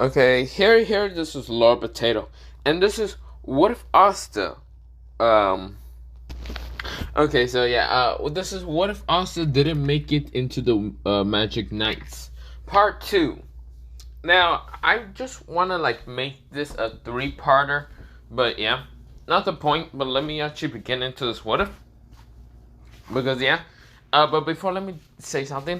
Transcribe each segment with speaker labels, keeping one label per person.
Speaker 1: Okay, here, this is Lord Potato, and this is what if Asta. Um. Okay, so yeah, this is what if Asta didn't make it into the Magic Knights, Part Two. Now, I just wanna like make this a three-parter, but yeah, not the point. But let me actually begin into this what if, because yeah. But before, let me say something.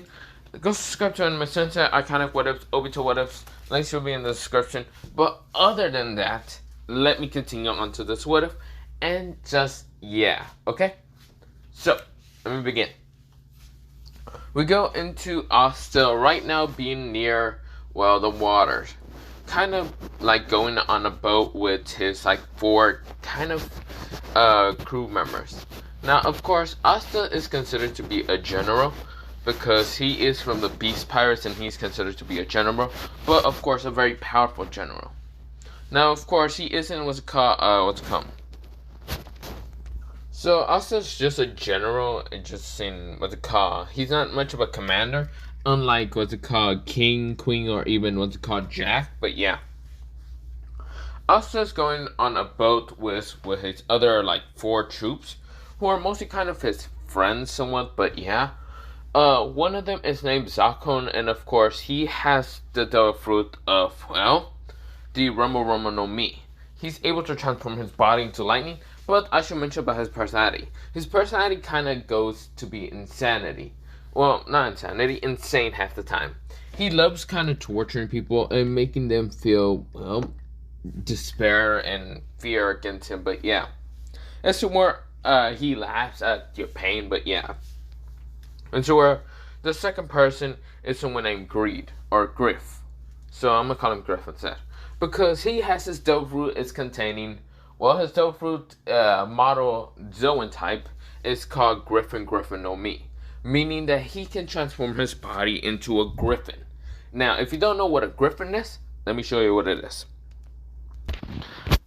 Speaker 1: Go subscribe to my center, iconic what ifs, Obito what ifs. Links will be in the description. But other than that, let me continue on to this what if, and just yeah, okay. So let me begin. We go into Asta right now being near, well, the waters. Kind of like going on a boat with his like four kind of crew members. Now, of course, Asta is considered to be a general because he is from the Beast Pirates and he's considered to be a general, but of course, a very powerful general. Now, of course, he isn't what's called. So Asta's just a general, just in what's it called. He's not much of a commander, unlike what's it called, King, Queen, or even what's it called, Jack. But yeah, Asta's going on a boat with his other like four troops, who are mostly kind of his friends, somewhat. But yeah, one of them is named Zakon, and of course he has the devil fruit of the Ramo no Mi. He's able to transform his body into lightning, but I should mention about his personality. His personality kind of goes to be insanity. Well, not insanity, insane half the time. He loves kind of torturing people and making them feel, well, despair and fear against him, but yeah. As to where he laughs at your pain, but yeah. And so where the second person is someone named Greed, or Griff. So I'm gonna call him Griff instead. Because he has his dope fruit is containing, well, his dope fruit model Zoan type is called Griffin no Mi, meaning that he can transform his body into a griffin. Now, if you don't know what a griffin is, let me show you what it is.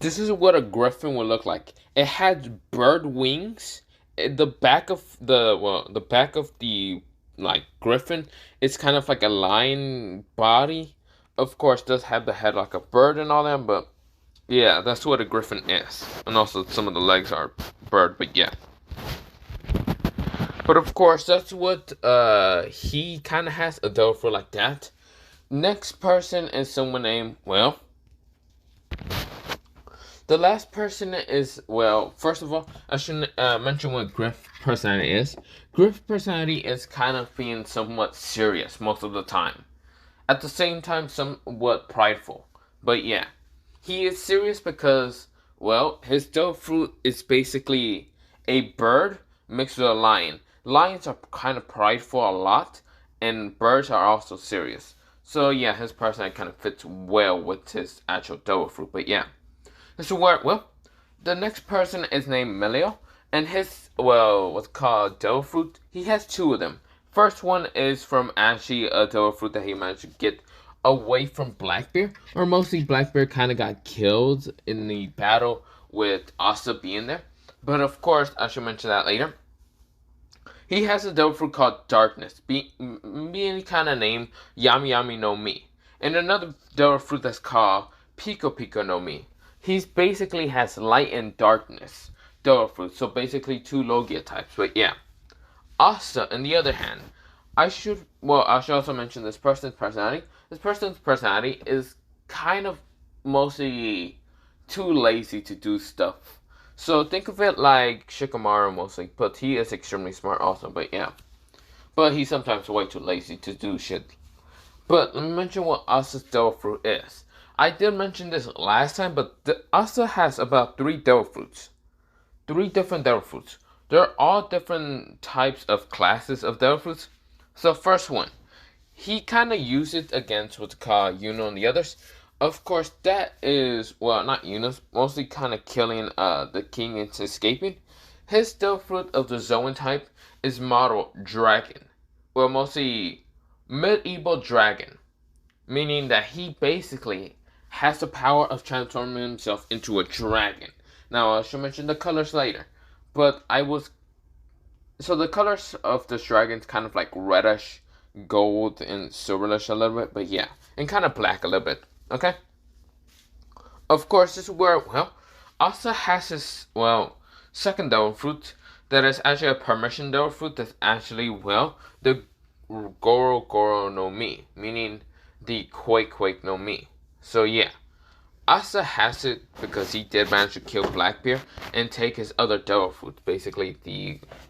Speaker 1: This is what a griffin will look like. It has bird wings. The back of the like griffin, it's kind of like a lion body. Of course, does have the head like a bird and all that, but yeah, that's what a griffin is. And also, some of the legs are bird, but yeah. But of course, that's what he kind of has a dough for like that. Next person is someone named, well, the last person is, well, first of all, I should mention what Griff personality is. Griff personality is kind of being somewhat serious most of the time. At the same time, somewhat prideful. But yeah, he is serious because, well, his dough fruit is basically a bird mixed with a lion. Lions are kind of prideful a lot, and birds are also serious. So yeah, his personality kind of fits well with his actual dough fruit. But yeah. So well, the next person is named Melio, and his, well, what's called dough fruit, he has two of them. First one is from actually a dough fruit that he managed to get away from Blackbeard, or mostly Blackbeard kind of got killed in the battle with Asta being there. But of course, I should mention that later. He has a dough fruit called Darkness, being kind of named Yami Yami no Mi, and another dough fruit that's called Pico Pico no Mi. He basically has light and darkness dough fruit, so basically two Logia types. But yeah. Asta, on the other hand, I should also mention this person's personality. This person's personality is kind of mostly too lazy to do stuff. So think of it like Shikamaru mostly, but he is extremely smart also, but yeah. But he's sometimes way too lazy to do shit. But let me mention what Asta's devil fruit is. I did mention this last time, but Asta has about 3 devil fruits. 3 different devil fruits. They're all different types of classes of devil fruits. So first one, he kind of used it against what's called Yuno and the others. Of course, that is, well, not Yuno, mostly kind of killing the king and escaping. His devil fruit of the Zoan type is model dragon. Well, mostly medieval dragon. Meaning that he basically has the power of transforming himself into a dragon. Now, I should mention the colors later. But so the colors of this dragon's kind of like reddish, gold, and silverish a little bit. But yeah, and kind of black a little bit. Okay? Of course, this is where, Asta has his, second devil fruit that is actually a permission devil fruit that's actually, the Goro Goro no Mi, meaning the Quake Quake no Mi. So, yeah. Asta has it because he did manage to kill Blackbeard and take his other devil fruit, basically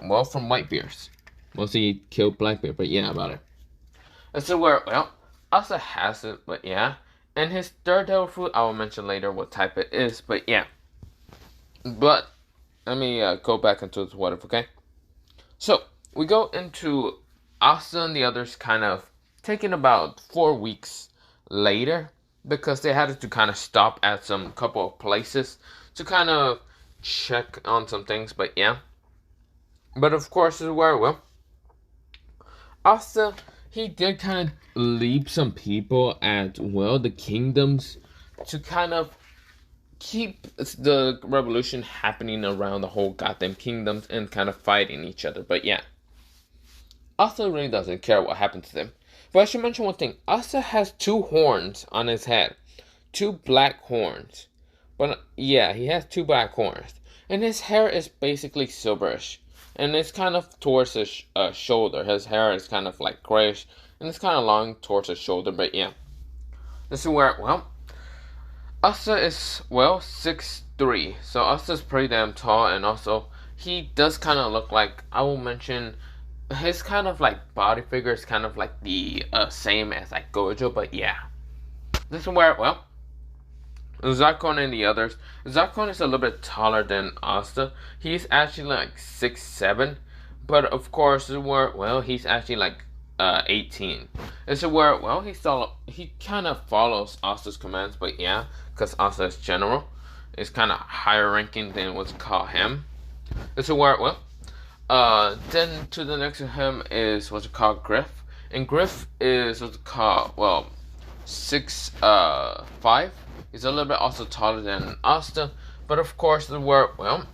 Speaker 1: from Whitebeard's. Mostly he killed Blackbeard, but yeah, about it. This is where, Asta has it, but yeah. And his third devil fruit, I will mention later what type it is, but yeah. But, let me go back into the what if, okay? So, we go into Asta and the others kind of taking about 4 weeks later, because they had to kind of stop at some couple of places to kind of check on some things, but yeah. But of course, this is where, Asta, he did kind of leave some people at, the kingdoms to kind of keep the revolution happening around the whole goddamn kingdoms and kind of fighting each other, but yeah. Asta really doesn't care what happens to them. But I should mention one thing. Asta has 2 horns on his head. 2 black horns. But yeah, he has 2 black horns. And his hair is basically silverish. And it's kind of towards his shoulder. His hair is kind of like grayish. And it's kind of long towards his shoulder. But yeah. This is where, Asta is, 6'3". So Asta's pretty damn tall. And also, he does kind of look like, I will mention, his kind of like body figure is kind of like the same as like Gojo, but yeah. This is where, Zakon and the others. Zakon is a little bit taller than Asta. He's actually like 6'7", but of course, this is where, he's actually like 18. This is where, he kind of follows Asta's commands, but yeah, because Asta is general. It's kind of higher ranking than what's called him. This is where, then to the next to him is what's called Griff. And Griff is what's called, 6'5". He's a little bit also taller than Asta. But of course, the word, or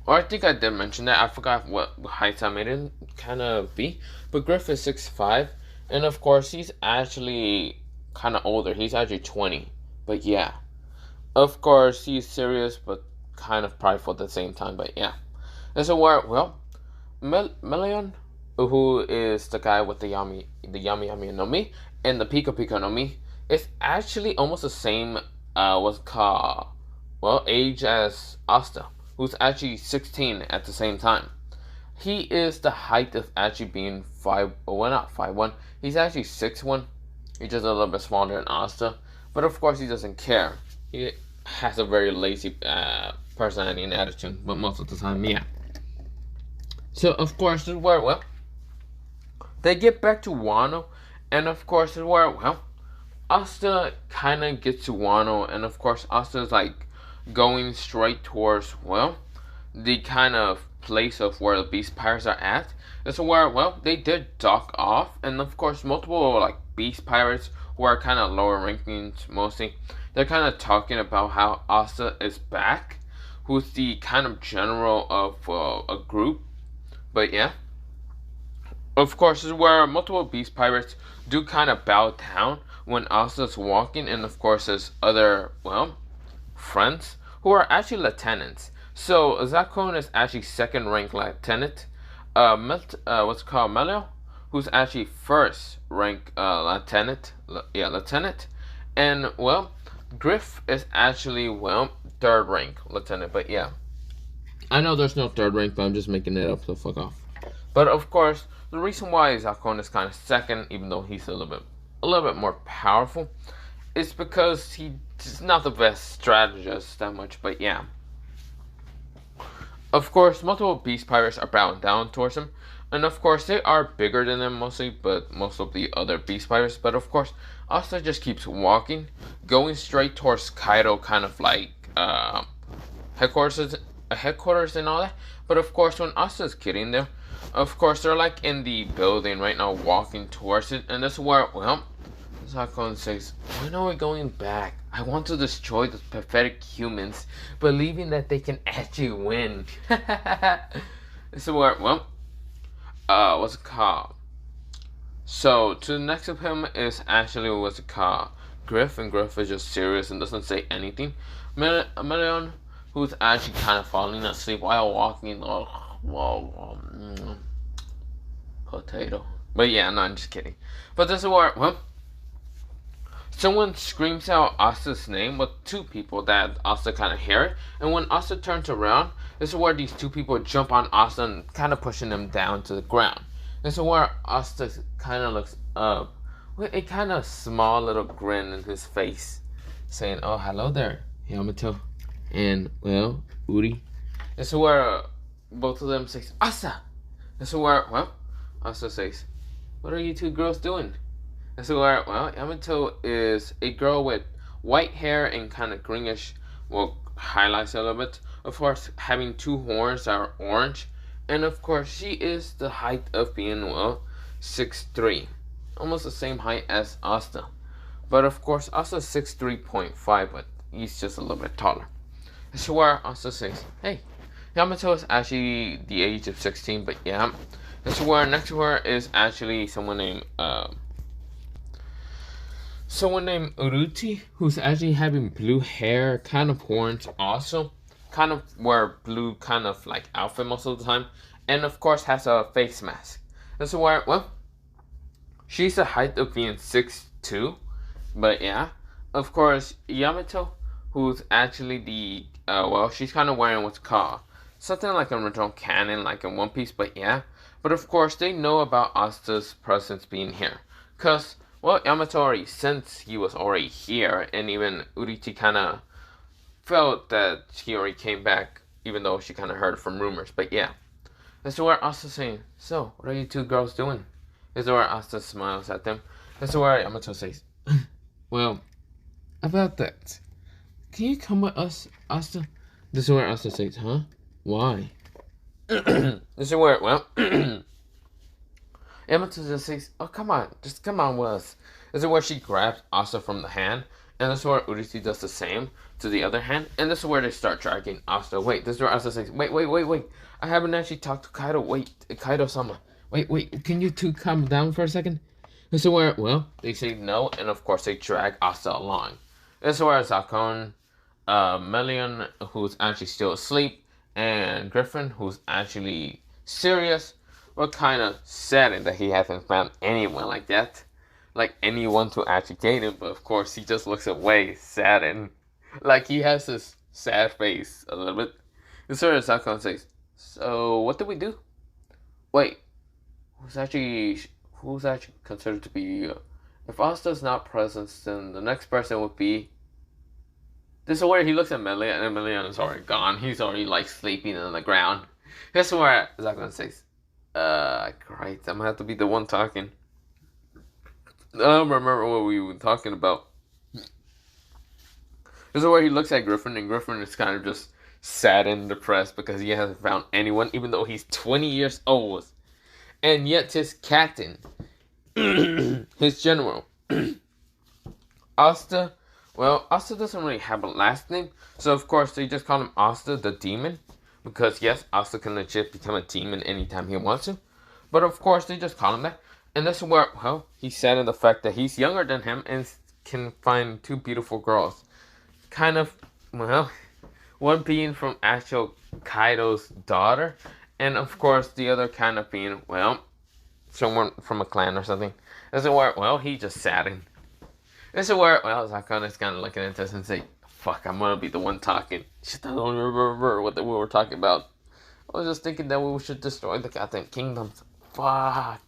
Speaker 1: I think I did mention that. I forgot what height I made it kind of be. But Griff is 6'5". And of course, he's actually kind of older. He's actually 20. But yeah. Of course, he's serious, but kind of prideful at the same time. But yeah. And so where, Melion, who is the guy with the Yami no Mi, and the Pika Pika no Mi, is actually almost the same, what's called, age as Asta, who's actually 16 at the same time. He is the height of actually being not 5'1", he's actually 6'1", he's just a little bit smaller than Asta, but of course he doesn't care. He has a very lazy, personality and attitude, but most of the time, yeah. So, of course, this is where, they get back to Wano, and of course, this is where, Asta kind of gets to Wano, and of course, Asta is like going straight towards, the kind of place of where the Beast Pirates are at. This is where, they did dock off, and of course, multiple like Beast Pirates who are kind of lower rankings mostly, they're kind of talking about how Asta is back, who's the kind of general of a group. But yeah, of course, this is where multiple Beast Pirates do kind of bow down when Asta's walking, and of course, there's other, friends who are actually lieutenants. So, Zakon is actually second rank lieutenant. What's called Melio, who's actually first rank lieutenant. Lieutenant. And, Griff is actually, third rank lieutenant, but yeah. I know there's no third rank, but I'm just making it up, so fuck off. But of course, the reason why Zakon is kind of second, even though he's a little bit more powerful, is because he's not the best strategist that much, but yeah. Of course, multiple Beast Pirates are bowing down towards him, and of course, they are bigger than them mostly, but most of the other Beast Pirates, but of course, Asta just keeps walking, going straight towards Kaido, kind of like, headquarters and all that. But of course, when Asta's getting there, of course, they're like in the building right now, walking towards it, and that's where, Zakon says, when are we going back? I want to destroy those pathetic humans, believing that they can actually win. This is where, what's it called? So, to the next of him is actually, what's it called? Griff, and Griff is just serious and doesn't say anything. Melion, who's actually kind of falling asleep while walking. Potato. But yeah, no, I'm just kidding. But this is where, well, someone screams out Asta's name with two people that Asta kind of hear it. And when Asta turns around, this is where these two people jump on Asta and kind of pushing him down to the ground. This is where Asta kind of looks up with a kind of small little grin in his face, saying, "Oh, hello there, Yamato." And, well, Uri. This is where both of them say, "Asta!" This is where, well, Asta says, "What are you two girls doing?" And so, well, Yamato is a girl with white hair and kind of greenish, well, highlights a little bit. Of course, having two horns that are orange. And of course, she is the height of being, well, 6'3". Almost the same height as Asta. But of course, Asta's 6'3.5, but he's just a little bit taller. So where Asta says, "Hey, Yamato is actually the age of 16, but yeah." And so where next to her is actually someone named Uruti, who's actually having blue hair, kind of horns also, kind of wear blue kind of like outfit most of the time, and of course has a face mask. And so where, well, she's a height of being 6'2", but yeah, of course Yamato, who's actually the well, she's kind of wearing what's called something like an original canon, like in One Piece, but yeah. But of course, they know about Asta's presence being here. Because, well, Yamato already, since he was already here, and even Urichi kind of felt that he already came back, even though she kind of heard from rumors. But yeah. This is where Asta's saying, "So, what are you two girls doing?" This is where Asta smiles at them. This is where Yamato says, "Well, about that, can you come with us, Asta?" This is where Asta says, "Huh? Why?" This is where, well, Yamato just says, "Oh, come on, just come on with us." This is where she grabs Asta from the hand, and this is where Urichi does the same to the other hand, and this is where they start dragging Asta. Wait, this is where Asta says, wait, I haven't actually talked to Kaido. Wait, Kaido-sama. Wait, can you two calm down for a second? This is where, well, they say no, and of course they drag Asta along. This is where Zakon, Melion, who's actually still asleep, and Griffin, who's actually serious, were kind of saddened that he hasn't found anyone like that. Like anyone to actually date him, but of course he just looks away, saddened. Like he has this sad face a little bit. And so Zakon says, "So what do we do?" Wait, who's actually considered to be, if Asta's not present, then the next person would be. This is where he looks at Melion, and Melion is already gone. He's already like sleeping on the ground. This is where Zakon says, great, I'm gonna have to be the one talking. I don't remember what we were talking about. This is where he looks at Griffin, and Griffin is kind of just sad and depressed because he hasn't found anyone, even though he's 20 years old. And yet his captain, his general, Asta, well, Asta doesn't really have a last name, so of course they just call him Asta the Demon. Because yes, Asta can legit become a demon anytime he wants to. But of course they just call him that. And this is where, well, he's sad in the fact that he's younger than him and can find two beautiful girls. Kind of, well, one being from actual Kaido's daughter, and of course the other kind of being, well, someone from a clan or something. This is where, well, he just saddened. This is where, well, Zakon is kind of looking at this and say, "Fuck, I'm gonna be the one talking. Shit, I don't remember what we were talking about. I was just thinking that we should destroy the goddamn kingdoms. Fuck."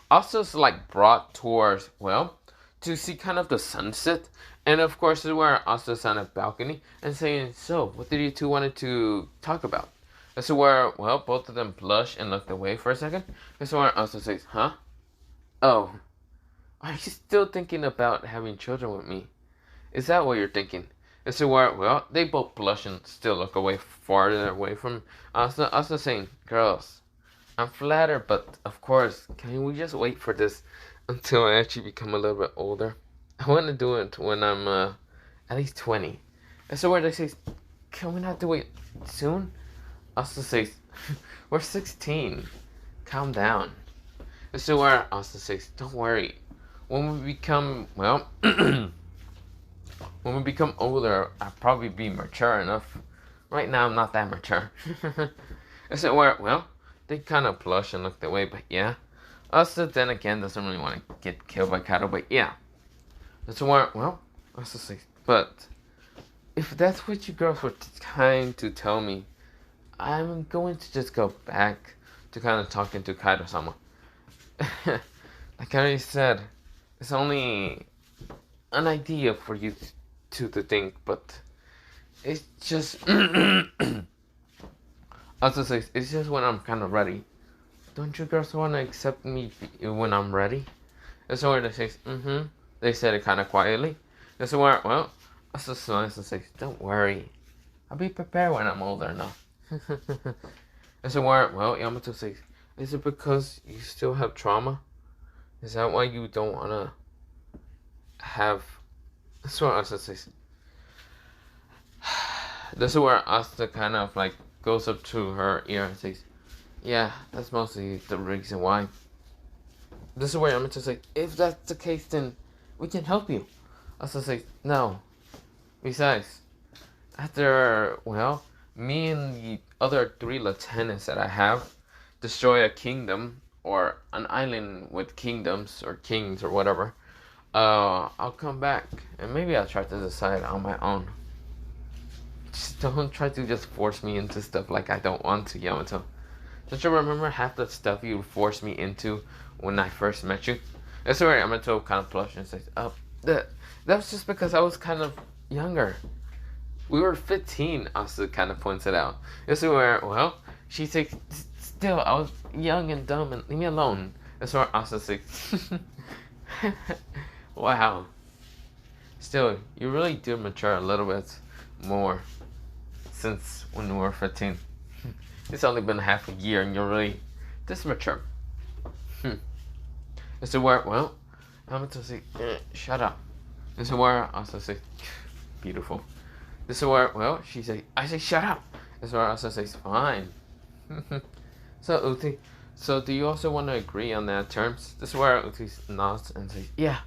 Speaker 1: Asta's like brought towards, well, to see kind of the sunset. And of course, this is where Asta's on a balcony and saying, "So, what did you two wanted to talk about?" This is where, well, both of them blush and looked away for a second. This is where Asta says, "Huh? Oh, are you still thinking about having children with me? Is that what you're thinking?" This is where, well, they both blush and still look away, farther away from Asta. Asta saying, "Girls, I'm flattered, but of course, can we just wait for this until I actually become a little bit older? I want to do it when I'm at least 20. And so where they say, "Can we not do it soon?" Asta says, "We're 16. Calm down." And so where Asta says, "Don't worry. When we become, well, When we become older, I'll probably be mature enough. Right now, I'm not that mature. I said, well, they kind of blush and look that way, but yeah. Asta, then again, doesn't really want to get killed by cattle, but yeah. That's where, well, Asta says, but if that's what you girls were trying to tell me, I'm going to just go back to kind of talking to Kaido-sama. Like I already said, it's only an idea for you to think, but it's just also says it's just when I'm kind of ready. Don't you girls want to accept me when I'm ready? That's where they say, They said it kind of quietly. That's where, well, also smiles and says, don't worry, I'll be prepared when I'm older enough. That's where, well, Yamato says, is it because you still have trauma? Is that why you don't want to have... That's what Asta says. This is where Asta kind of like goes up to her ear and says, yeah, that's mostly the reason why. This is where Yamato says, if that's the case, then we can help you. Asta says, no. Besides, after, well, me and the other 3 lieutenants that I have destroy a kingdom or an island with kingdoms or kings or whatever, I'll come back and maybe I'll try to decide on my own. Just don't try to just force me into stuff like I don't want to, Yamato. Don't you remember half the stuff you forced me into when I first met you? That's where Yamato kind of blushed and says, that was just because I was kind of younger. We were 15, Asta kind of points it out. That's where, well, she says, still, I was young and dumb and leave me alone. That's where Asta says, wow. Still, you really do mature a little bit more since when we were 15. It's only been half a year and you're really this mature. That's where, well, Yamato says, shut up. That's where Asta says, beautiful. This is where, well, she says, I say shut up. This is where Asta says, fine. So Uti, so do you also want to agree on that terms? This is where Uti nods and says, yeah.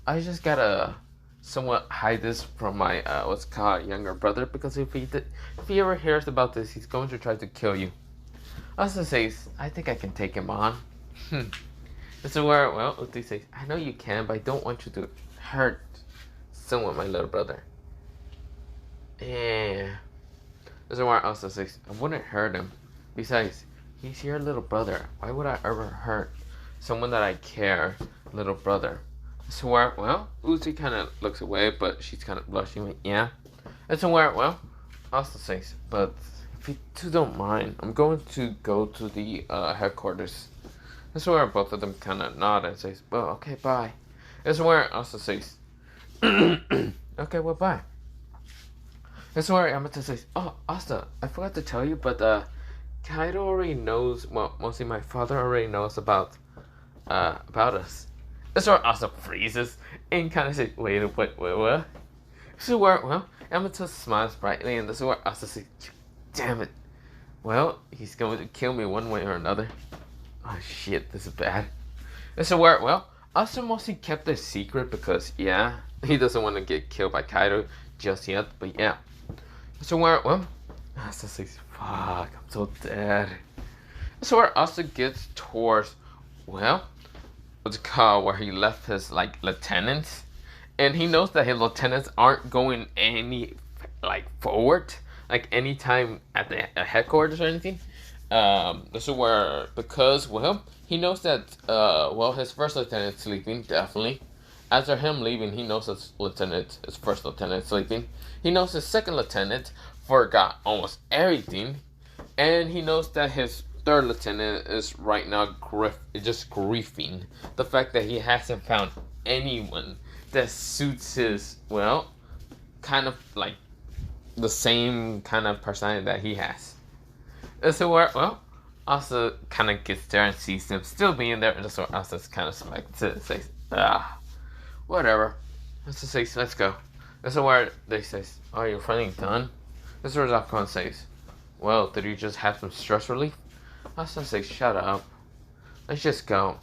Speaker 1: I just gotta somewhat hide this from my what's called younger brother, because if he ever hears about this, he's going to try to kill you. Asta says, I think I can take him on. This is where, well, Uti says, I know you can, but I don't want you to hurt someone, my little brother. Yeah. This is where Asta says, I wouldn't hurt him. Besides, he's your little brother. Why would I ever hurt someone that I care, little brother? So where, well, Uzi kind of looks away, but she's kind of blushing. Like, yeah. And so where, well, Asta says, but if you two don't mind, I'm going to go to the headquarters. That's where both of them kind of nod and says, well, okay, bye. That's where Asta says, okay, well, bye. That's where Yamato says, oh, Asta, I forgot to tell you, but Kaido already knows, well, mostly my father already knows about us. That's where Asta freezes and kind of says, wait, what? This is where, well, Yamato smiles brightly, and this is where Asta says, damn it. Well, he's going to kill me one way or another. Oh shit, this is bad. This is where, well, Asta mostly kept a secret because, yeah, he doesn't want to get killed by Kaido just yet, but yeah. So where, well, Asta says, fuck, I'm so dead. So where Asta gets towards, well, what's it called, where he left his, like, lieutenants. And he knows that his lieutenants aren't going any, like, forward, like, anytime at the headquarters or anything. This is where, because, well, he knows that, well, his first lieutenant's sleeping, definitely. After him leaving, he knows his first lieutenant sleeping. He knows his second lieutenant forgot almost everything. And he knows that his third lieutenant is right now just grieving the fact that he hasn't found anyone that suits his, well, kind of like the same kind of personality that he has. And so where, well, Asta kind of gets there and sees him still being there, and so Asta's kind of like to say, whatever. Let's just say, let's go. This is where they say, oh, you're finally done? This is where Zakon says, well, did you just have some stress relief? Asta says, shut up. Let's just go.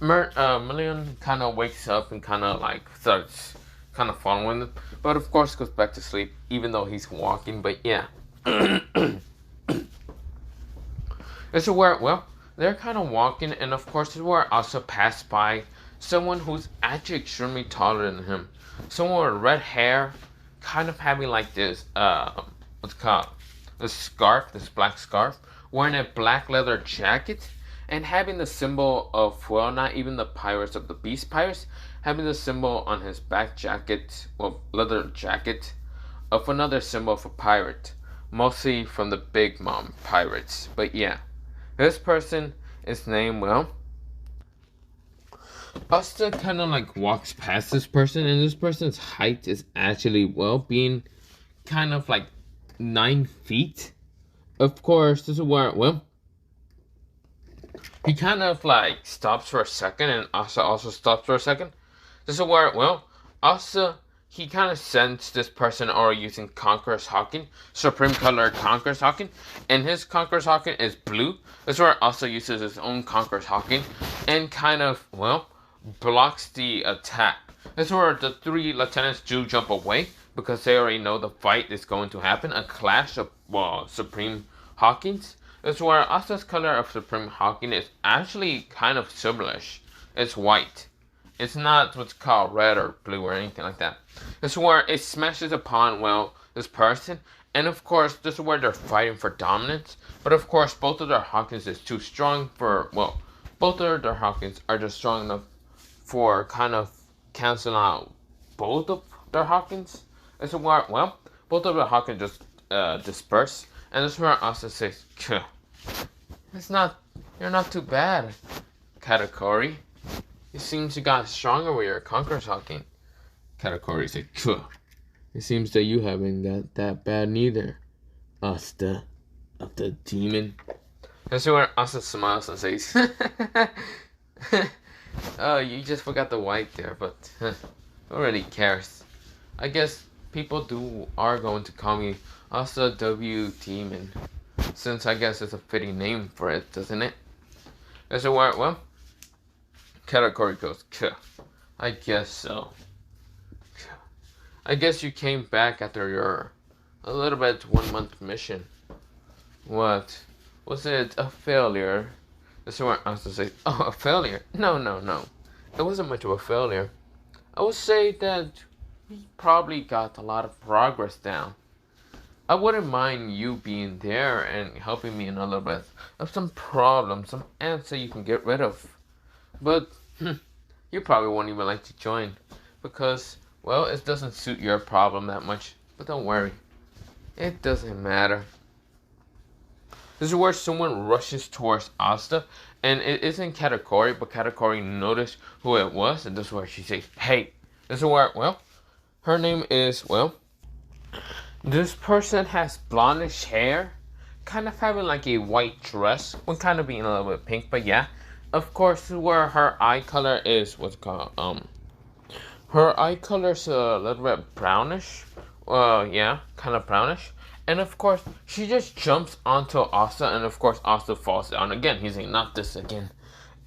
Speaker 1: Million kind of wakes up and kind of like starts kind of following them, but of course goes back to sleep even though he's walking. But yeah, it's where they're kind of walking, and of course it's where also passed by someone who's actually extremely taller than him, someone with red hair, kind of having like this what's it called, this scarf, this black scarf, wearing a black leather jacket, and having the symbol of, well, not even the Pirates of the Beast Pirates, having the symbol on his back jacket, well, leather jacket, of another symbol of a pirate, mostly from the Big Mom Pirates. But yeah, this person is named, well, Asta kind of like walks past this person, and this person's height is actually, well, being kind of like 9 feet. Of course, this is where, well, he kind of like stops for a second, and Asta also stops for a second. This is where, well, Asta, he kind of sends this person over using Conqueror's Hawking, Supreme Color Conqueror's Hawking, and his Conqueror's Hawking is blue. This is where Asta uses his own Conqueror's Hawking and kind of, well, blocks the attack. This is where the 3 lieutenants do jump away because they already know the fight is going to happen, a clash of, well, Supreme Hawkings. This is where Asta's color of Supreme Hawking is actually kind of similarish. It's white. It's not what's called red or blue or anything like that. This is where it smashes upon, well, this person. And of course, this is where they're fighting for dominance. But of course, both of their Hawkins is too strong for, well, both of their Hawkins are just strong enough for kind of canceling out both of their Hawkins. This is where, well, both of their Hawkins just disperse. And this is where Asta says, you're not too bad, Katakuri. It seems you got stronger with your Conqueror's Hawking. Katakuri said, it seems that you haven't got that bad neither, Asta of the demon. This is where Asta smiles and says, oh, you just forgot the white there, but who really cares? I guess people are going to call me Asta W Demon, since I guess it's a fitting name for it, doesn't it? This is where, well, Katakuri goes, I guess so. I guess you came back after your a little bit 1 month mission. What? Was it a failure? This is where Asta says, oh, a failure? No. It wasn't much of a failure. I would say that we probably got a lot of progress down. I wouldn't mind you being there and helping me in a little bit of some problems, some ants that you can get rid of. But you probably won't even like to join because, well, it doesn't suit your problem that much. But don't worry, it doesn't matter. This is where someone rushes towards Asta, and it isn't Katakuri, but Katakuri noticed who it was, and this is where she says, hey. This is where, well, her name is, well, this person has blondish hair, kind of having like a white dress, one kind of being a little bit pink, but yeah. Of course, where her eye color is, what's it called, her eye color's a little bit brownish, yeah, kind of brownish. And of course, she just jumps onto Asta, and of course, Asta falls down again. He's like, not this again.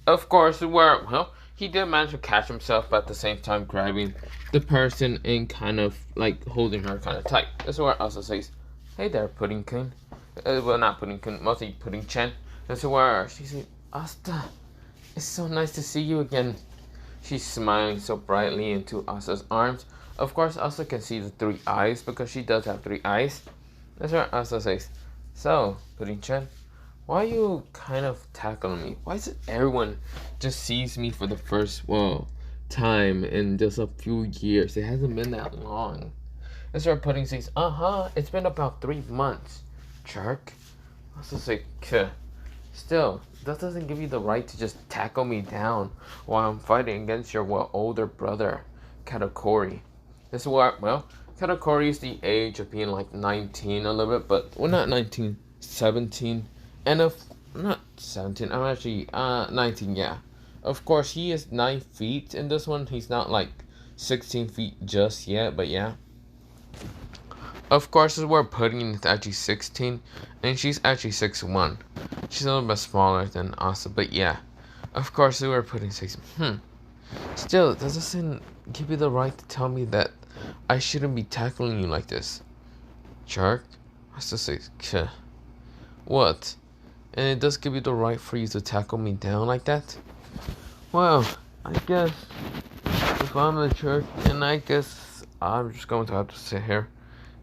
Speaker 1: Of course, where, well, he did manage to catch himself, but at the same time grabbing the person and kind of like holding her kind of tight. This is where Asta says, hey there, Pudding-kun. Well, not Pudding-kun, mostly Pudding-chan. This is where she says, Asta, it's so nice to see you again. She's smiling so brightly into Asta's arms. Of course, Asta can see the 3 eyes because she does have 3 eyes. That's where Asta says, so, Pudding-chan, why are you kind of tackling me? Why is it everyone just sees me for the first, well, time in just a few years? It hasn't been that long. That's where Pudding says, it's been about 3 months, jerk. Asta says, still, that doesn't give you the right to just tackle me down while I'm fighting against your, well, older brother, Katakuri. This is where, well, Katakuri is the age of being like 19 a little bit, but, well, not 19, 17, and if, not 17, I'm actually, 19, yeah. Of course, he is 9 feet in this one. He's not like 16 feet just yet, but yeah. Of course, this is where Pudding is actually 16, and she's actually 6'1". She's a little bit smaller than Asta, but yeah. Of course, we were putting six. Still, that doesn't give you the right to tell me that I shouldn't be tackling you like this. Jerk. I still say, Kuh. What? And it does give you the right for you to tackle me down like that? Well, I guess if I'm the jerk, then I guess I'm just going to have to sit here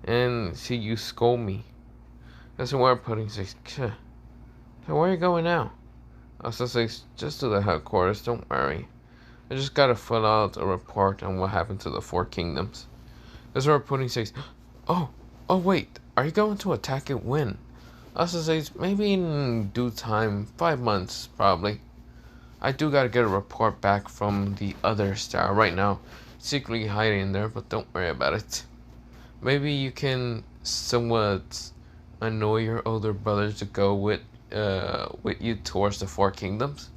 Speaker 1: and see you scold me. That's where I'm putting six. So where are you going now? I was say, just to the headquarters, don't worry. I just gotta fill out a report on what happened to the Four Kingdoms. That's where I'm putting six. Oh, wait, are you going to attack it when? I was say, maybe in due time, 5 months, probably. I do gotta get a report back from the other star right now. Secretly hiding in there, but don't worry about it. Maybe you can somewhat annoy your older brothers to go with you towards the Four Kingdoms.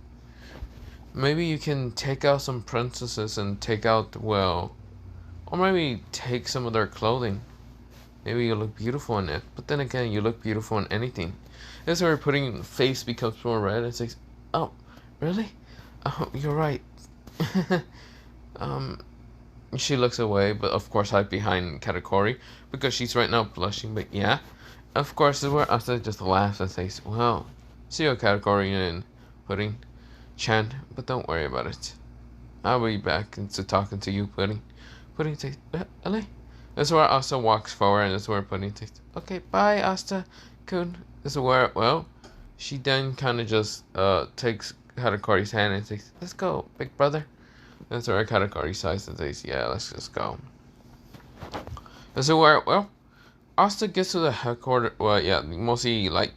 Speaker 1: Maybe you can take out some princesses and take out, well, or maybe take some of their clothing. Maybe you look beautiful in it, but then again, you look beautiful in anything. That's where putting face becomes more red and says, "Oh, really? Oh, you're right." She looks away, but of course hide behind Katakori because she's right now blushing. But yeah, of course, is where Asta just laughs and says, "Well, see you, Katakori and Pudding Chan, but don't worry about it. I'll be back into talking to you, Pudding." Pudding says, "Really?" That's where Asta walks forward, and that's where Pudding says, "Okay, bye, Asta-kun." This is where, well, she then kind of just takes Katakori's hand and says, "Let's go, big brother." That's where Katakori sighs and says, "Yeah, let's just go." This is where, well, Asta gets to the headquarters. Well, yeah, mostly like,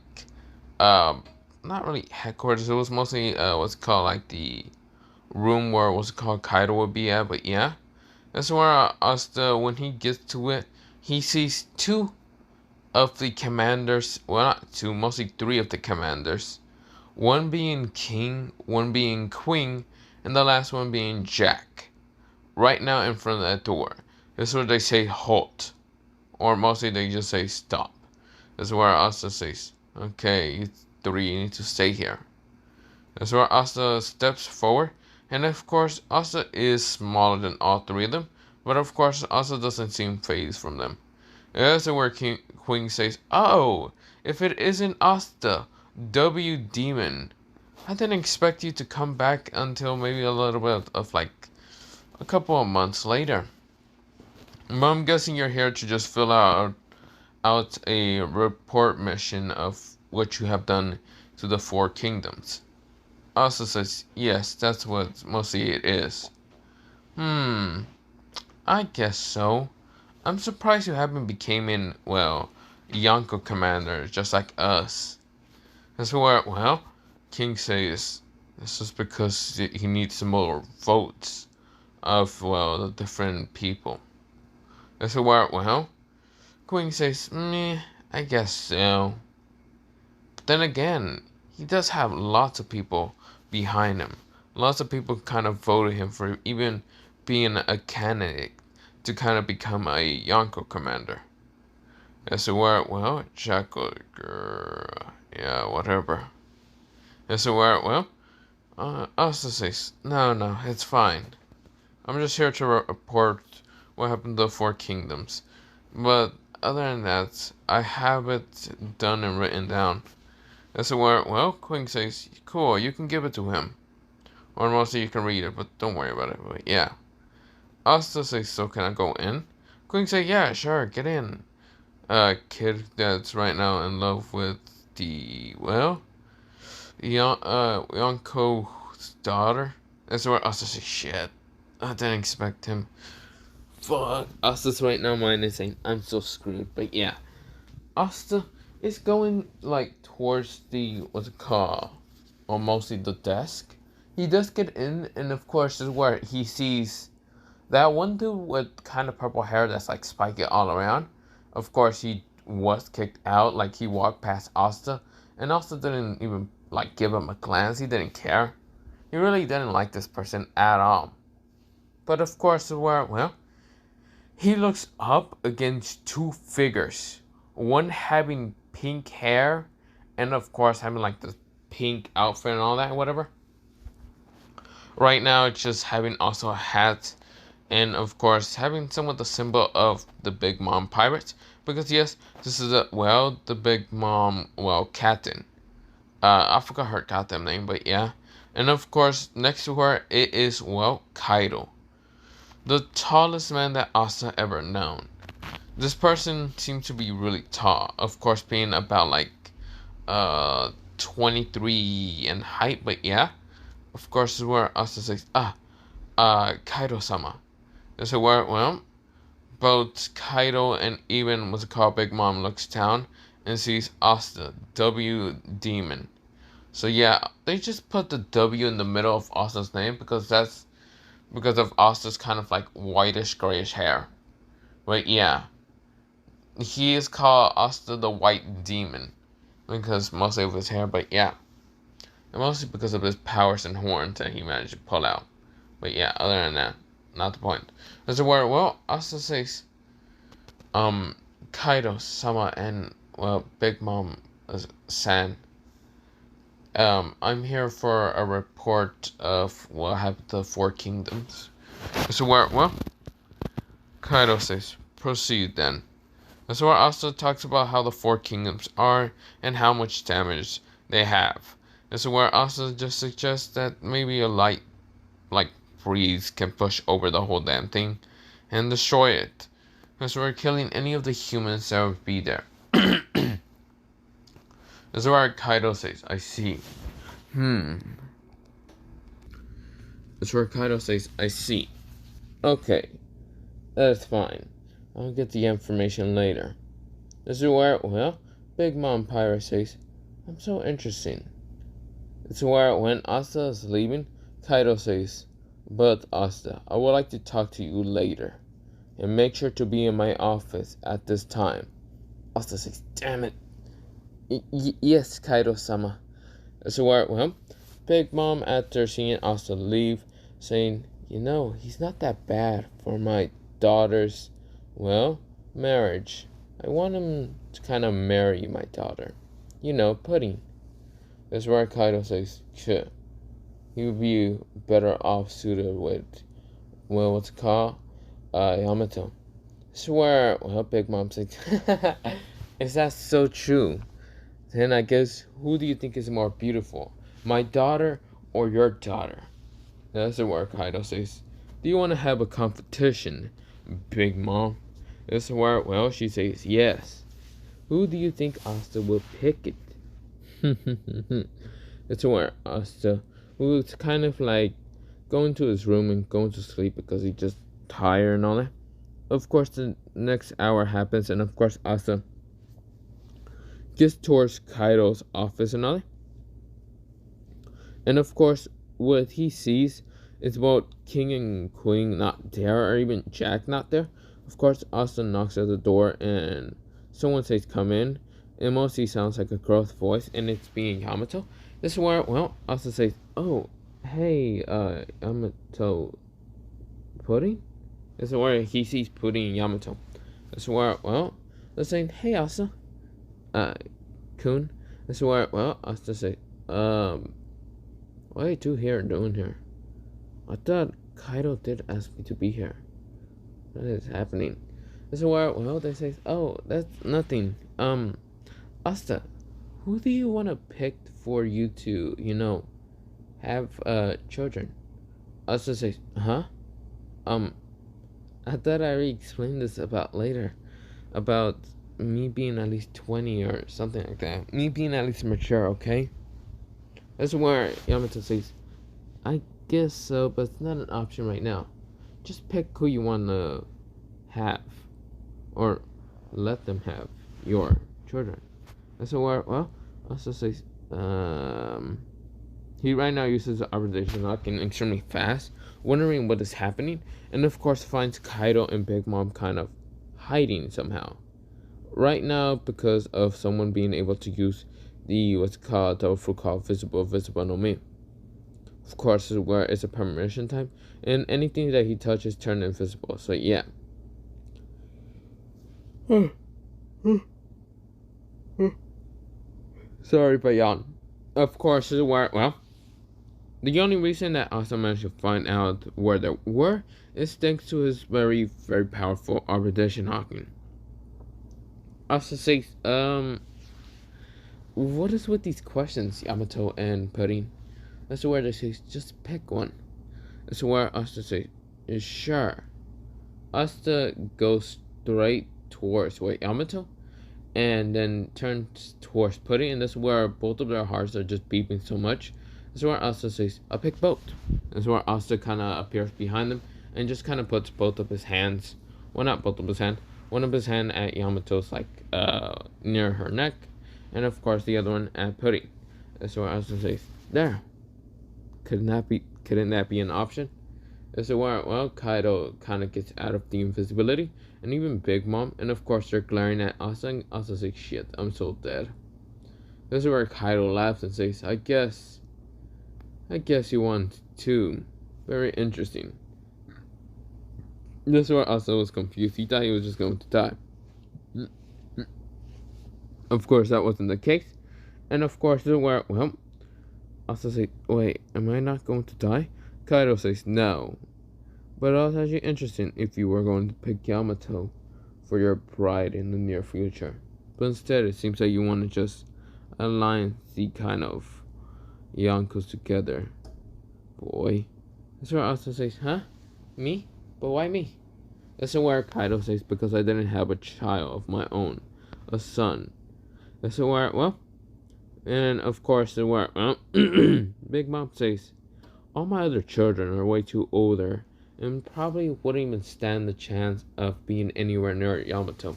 Speaker 1: not really headquarters. It was mostly what's called like the room where what's called Kaido would be at. But yeah, that's where Asta, when he gets to it, he sees two of the commanders. Well, not two, mostly three of the commanders. One being King, one being Queen, and the last one being Jack. Right now in front of that door. This is where they say halt. Or mostly they just say stop. This is where Asta says, "Okay, you three need to stay here." That's where Asta steps forward. And of course, Asta is smaller than all three of them. But of course, Asta doesn't seem fazed from them. That's where Queen says, "Oh, if it isn't Asta, W Demon. I didn't expect you to come back until maybe a little bit of like a couple of months later. But I'm guessing you're here to just fill out a report mission of what you have done to the Four Kingdoms." Asta says, "Yes, that's what mostly it is." I guess so. I'm surprised you haven't becoming, well, Yonko commander just like us. That's where, well, King says this is because he needs some more votes of, well, the different people. That's where, well, Queen says, "Meh, I guess so." But then again, he does have lots of people behind him. Lots of people kind of voted him for even being a candidate to kind of become a Yonko commander. That's where, well, Jackal, yeah, whatever. That's where, well, Asta says, no, it's fine. I'm just here to report what happened to the Four Kingdoms. But other than that, I have it done and written down. That's where, well, Queen says, "Cool, you can give it to him. Or mostly you can read it, but don't worry about it." But yeah. Asta says, "So can I go in?" Queen says, "Yeah, sure, get in." Kid that's right now in love with the, well, Yonko's daughter. That's where Asta says, "Shit, I didn't expect him." Fuck. Asta's right now mind is saying, "I'm so screwed." But yeah, Asta is going like towards the, what's it called, or mostly the desk. He does get in, and of course is where he sees that one dude with kind of purple hair that's like spiky all around. Of course, he was kicked out. Like he walked past Asta, and Asta didn't even like give him a glance. He didn't care. He really didn't like this person at all. But of course, where, well, he looks up against two figures. One having pink hair, and of course having like the pink outfit and all that, whatever. Right now, it's just having also a hat, and of course having somewhat the symbol of the Big Mom Pirates. Because yes, this is the Big Mom, captain. I forgot her goddamn name, but yeah. And of course, next to her, it is, Kaido. The tallest man that Asta ever known. This person seems to be really tall. Of course, being about like, 23 in height, but yeah. Of course, this is where Asta says, Kaido-sama. This is where, both Kaido and even what's it called, Big Mom looks down and sees Asta, W Demon. So yeah, they just put the W in the middle of Asta's name because that's because of Asta's kind of like whitish grayish hair. But yeah, he is called Asta the White Demon because mostly of his hair. But yeah, and mostly because of his powers and horns that he managed to pull out. But yeah, other than that, not the point. There's a word. Asta says, Kaido Sama and Big Mom San. I'm here for a report of what happened to the Four Kingdoms. So where, Kaido says, proceed then. This where Asta talks about how the Four Kingdoms are and how much damage they have. This is where Asta just suggests that maybe a light, like, breeze can push over the whole damn thing and destroy it. Because we're killing any of the humans that would be there. This is where Kaido says, I see. That's where Kaido says, I see. Okay, that's fine. I'll get the information later. This is where, Big Mom Pirate says, I'm so interesting. This is where when Asta is leaving, Kaido says, but Asta, I would like to talk to you later. And make sure to be in my office at this time. Asta says, damn it. Yes, Kaido-sama. So where, Big Mom, after seeing Asta leave, saying, he's not that bad for my daughter's, marriage. I want him to kind of marry my daughter. Pudding. That's where Kaido says, sure. He would be better off suited with, what's it called? Yamato. Swear, Big Mom says, is that so true? Then I guess, who do you think is more beautiful? My daughter or your daughter? That's where Kaido says, do you want to have a competition, Big Mom? That's where, she says, yes. Who do you think Asta will pick it? That's where Asta, who's kind of like going to his room and going to sleep because he's just tired and all that. Of course, the next hour happens, and of course, Asta gets towards Kaido's office and all that. And of course, what he sees is both King and Queen not there, or even Jack not there. Of course, Asta knocks at the door, and someone says, come in. It mostly sounds like a girl's voice, and it's being Yamato. This is where, Asta says, oh, hey, Yamato Pudding? This is where he sees Pudding and Yamato. This is where, they're saying, hey, Asta. Kun. This is where, Asta says, what are you two here doing here? I thought Kaido did ask me to be here. What is happening? This is where, they say, oh, that's nothing. Asta, who do you want to pick for you to, have, children? Asta says, huh? I thought I already explained this about later. About me being at least 20 or something like that. Me being at least mature, okay? That's where Yamato says, I guess so, but it's not an option right now. Just pick who you want to have. Or let them have your children. That's where, Asta says, he right now uses the observation locking extremely fast, wondering what is happening, and of course finds Kaido and Big Mom kind of hiding somehow. Right now, because of someone being able to use the what's called visible no Mi. Of course, this is where it's a permission type, and anything that he touches turns invisible. So yeah. Sorry, but yawn. Of course, this is where The only reason that Asta managed to find out where they were is thanks to his very, very powerful arbitration hawking. Asta says, what is with these questions, Yamato and Pudding? That's where they say, just pick one. That's where Asta says, sure. Asta goes straight towards Yamato and then turns towards Pudding, and that's where both of their hearts are just beeping so much. That's where Asta says, I'll pick both. That's where Asta kind of appears behind them and just kind of puts both of his hands, well, not both of his hands, one of his hand at Yamato's, like, near her neck, and of course the other one at Pudding. That's where Asta says, there. Couldn't that be an option? That's where, well, Kaido kind of gets out of the invisibility, and even Big Mom, and of course they're glaring at Asta, and Asta says, shit, I'm so dead. This is where Kaido laughs and says, I guess you want to. Very interesting. This is where Asta was confused. He thought he was just going to die. Of course, that wasn't the case. And of course, this is where, well, Asta says, wait, am I not going to die? Kaido says, no. But I was actually interested if you were going to pick Yamato for your bride in the near future. But instead, it seems like you want to just align the kind of Yonkos together. Boy. That's where Asta says, huh? Me? But why me? That's where Kaido says, because I didn't have a child of my own. A son. That's where, well, and of course, where, well, Big Mom says, all my other children are way too older and probably wouldn't even stand the chance of being anywhere near Yamato.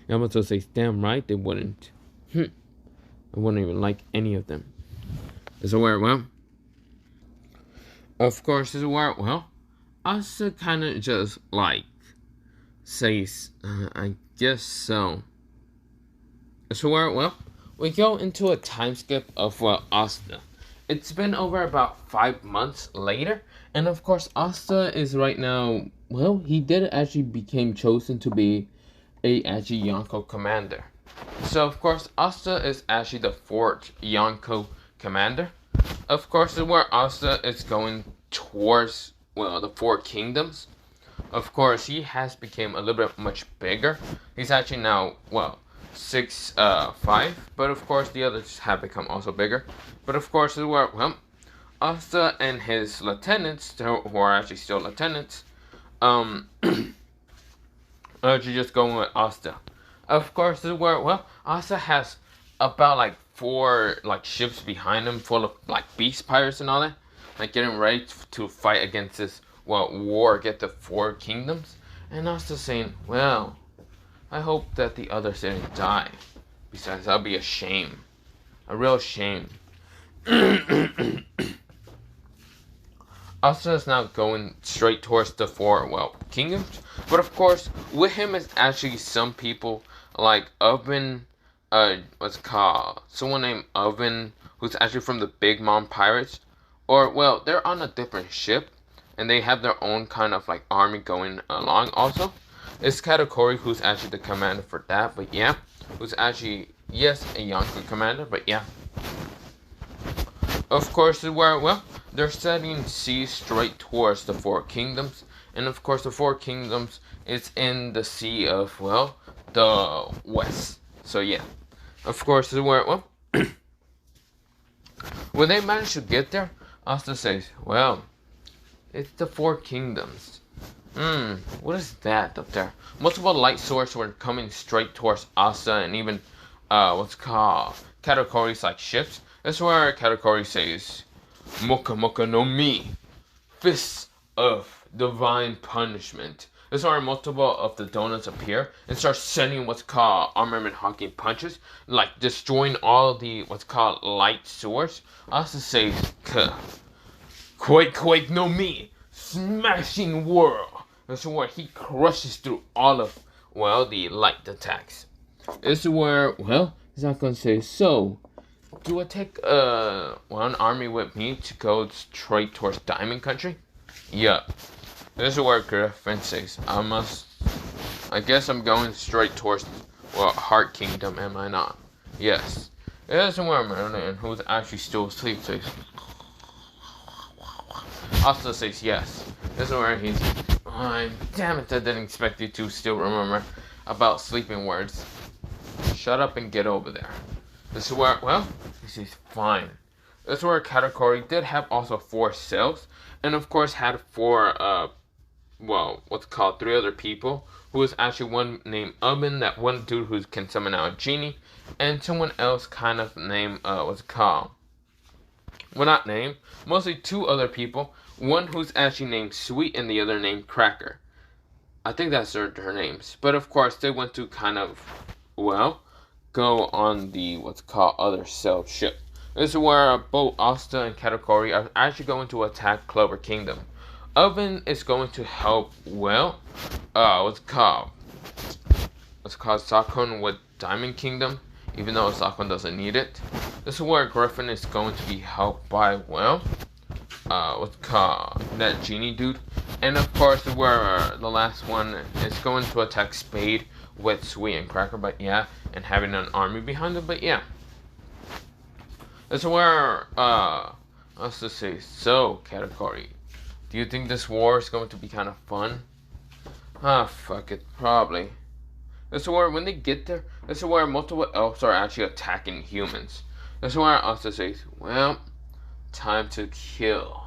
Speaker 1: Yamato says, damn right they wouldn't. I wouldn't even like any of them. Is it where, well, of course, is it where, well, Asta kind of just, like, says, I guess so. So where, well, we go into a time skip of, well, Asta. It's been over about 5 months later, and of course, Asta is right now, well, he did actually became chosen to be a actually Yonko commander. So of course, Asta is actually the 4th Yonko commander. Of course, where Asta is going towards, well, the 4 kingdoms. Of course, he has become a little bit much bigger. He's actually now, well, 6'5", but of course the others have become also bigger. But of course, where, well, Asta and his lieutenants, who are actually still lieutenants, actually just going with Asta. Of course, this is where, well, Asta has about like 4 like ships behind him full of like beast pirates and all that, like getting ready to fight against this, well, war against the 4 kingdoms. And Asta saying, well, I hope that the others didn't die. Besides, that'll be a shame. A real shame. Asta is now going straight towards the 4, well, kingdoms. But of course, with him is actually some people like Oven, what's it called? Someone named Oven, who's actually from the Big Mom Pirates. Or, well, they're on a different ship, and they have their own kind of like army going along also. It's Katakuri who's actually the commander for that, but yeah. Who's actually, yes, a Yonko commander, but yeah. Of course, where, well, they're setting sea straight towards the 4 kingdoms. And of course, the 4 kingdoms is in the sea of, well, the west. So yeah. Of course, where, well, when they manage to get there, Asta says, well, it's the 4 kingdoms. What is that up there? Multiple light swords were coming straight towards Asta, and even, what's called Katakuri's like ships. That's where Katakuri says, Moka Moka no Mi, Fists of Divine Punishment. That's where multiple of the donuts appear and start sending what's called armament hawking punches, like destroying all the what's called light swords. Asta says, Quake no Mi, Smashing Whirl. That's where he crushes through all of, well, the light attacks. This is where, well, he's not gonna say, so, do I take, an army with me to go straight towards Diamond Country? Yeah. This is where Griffin says, I guess I'm going straight towards, well, Heart Kingdom, am I not? Yes. It doesn't worry, Merlin, who's actually still asleep, says. Asta says yes. This is where he's. Oh, damn it, I didn't expect you to still remember about sleeping words. Shut up and get over there. This is where, well, he says fine. This is where category did have also 4 cells, and of course had 4, what's called 3 other people, who was actually one named Oven, that one dude who can summon out a genie, and someone else kind of named, what's it called? Well, not named, mostly 2 other people, one who's actually named Sweet and the other named Cracker. I think that's their names, but of course they went to kind of, well, go on the, what's called, other cell ship. This is where both Asta and Katakuri are actually going to attack Clover Kingdom. Oven is going to help, well, what's called Sakon with Diamond Kingdom, even though Sakon doesn't need it. This is where Griffin is going to be helped by, well, what's called that genie dude. And of course, where the last one is going to attack Spade with Sweet and Cracker, but yeah, and having an army behind them, but yeah. This is where, let's just say, so, Katakuri, do you think this war is going to be kind of fun? Ah, fuck it, probably. This is where, when they get there, this is where multiple elves are actually attacking humans. This is where Asta says, well, time to kill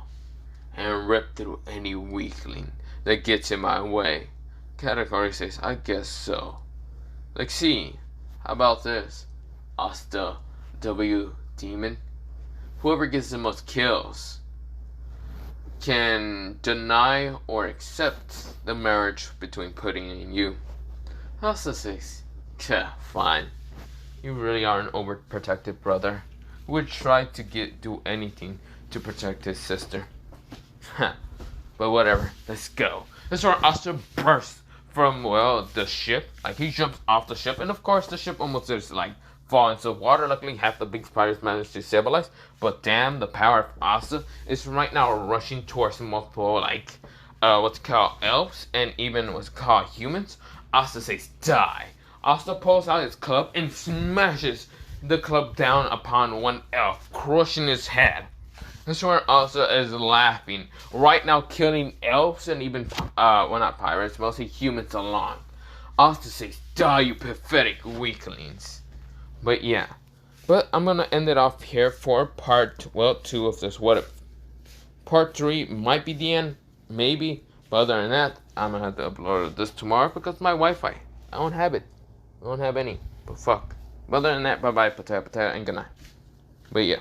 Speaker 1: and rip through any weakling that gets in my way. Katakuri says, I guess so. Like, see, how about this? Asta W Demon. Whoever gets the most kills can deny or accept the marriage between Pudding and you. Asta says, fine. You really are an overprotective brother who would try to do anything to protect his sister. But whatever, let's go. This is where Asta bursts from, well, the ship. Like, he jumps off the ship, and of course the ship almost just, like, fall into water. Luckily, half the big spiders managed to stabilize. But damn, the power of Asta is right now rushing towards multiple, like, what's called elves, and even what's called humans. Asta says, die. Asta pulls out his club and smashes the club down upon one elf, crushing his head. This is where Asta is laughing, right now killing elves and even, well, not pirates, mostly humans along. Asta says, die, you pathetic weaklings. But yeah, but I'm gonna end it off here for part, well, 2 of this What If. Part 3 might be the end, maybe, but other than that, I'm gonna have to upload this tomorrow because my Wi-Fi, I don't have it. I don't have any, but fuck. But other than that, bye-bye, patata, and good night. But yeah.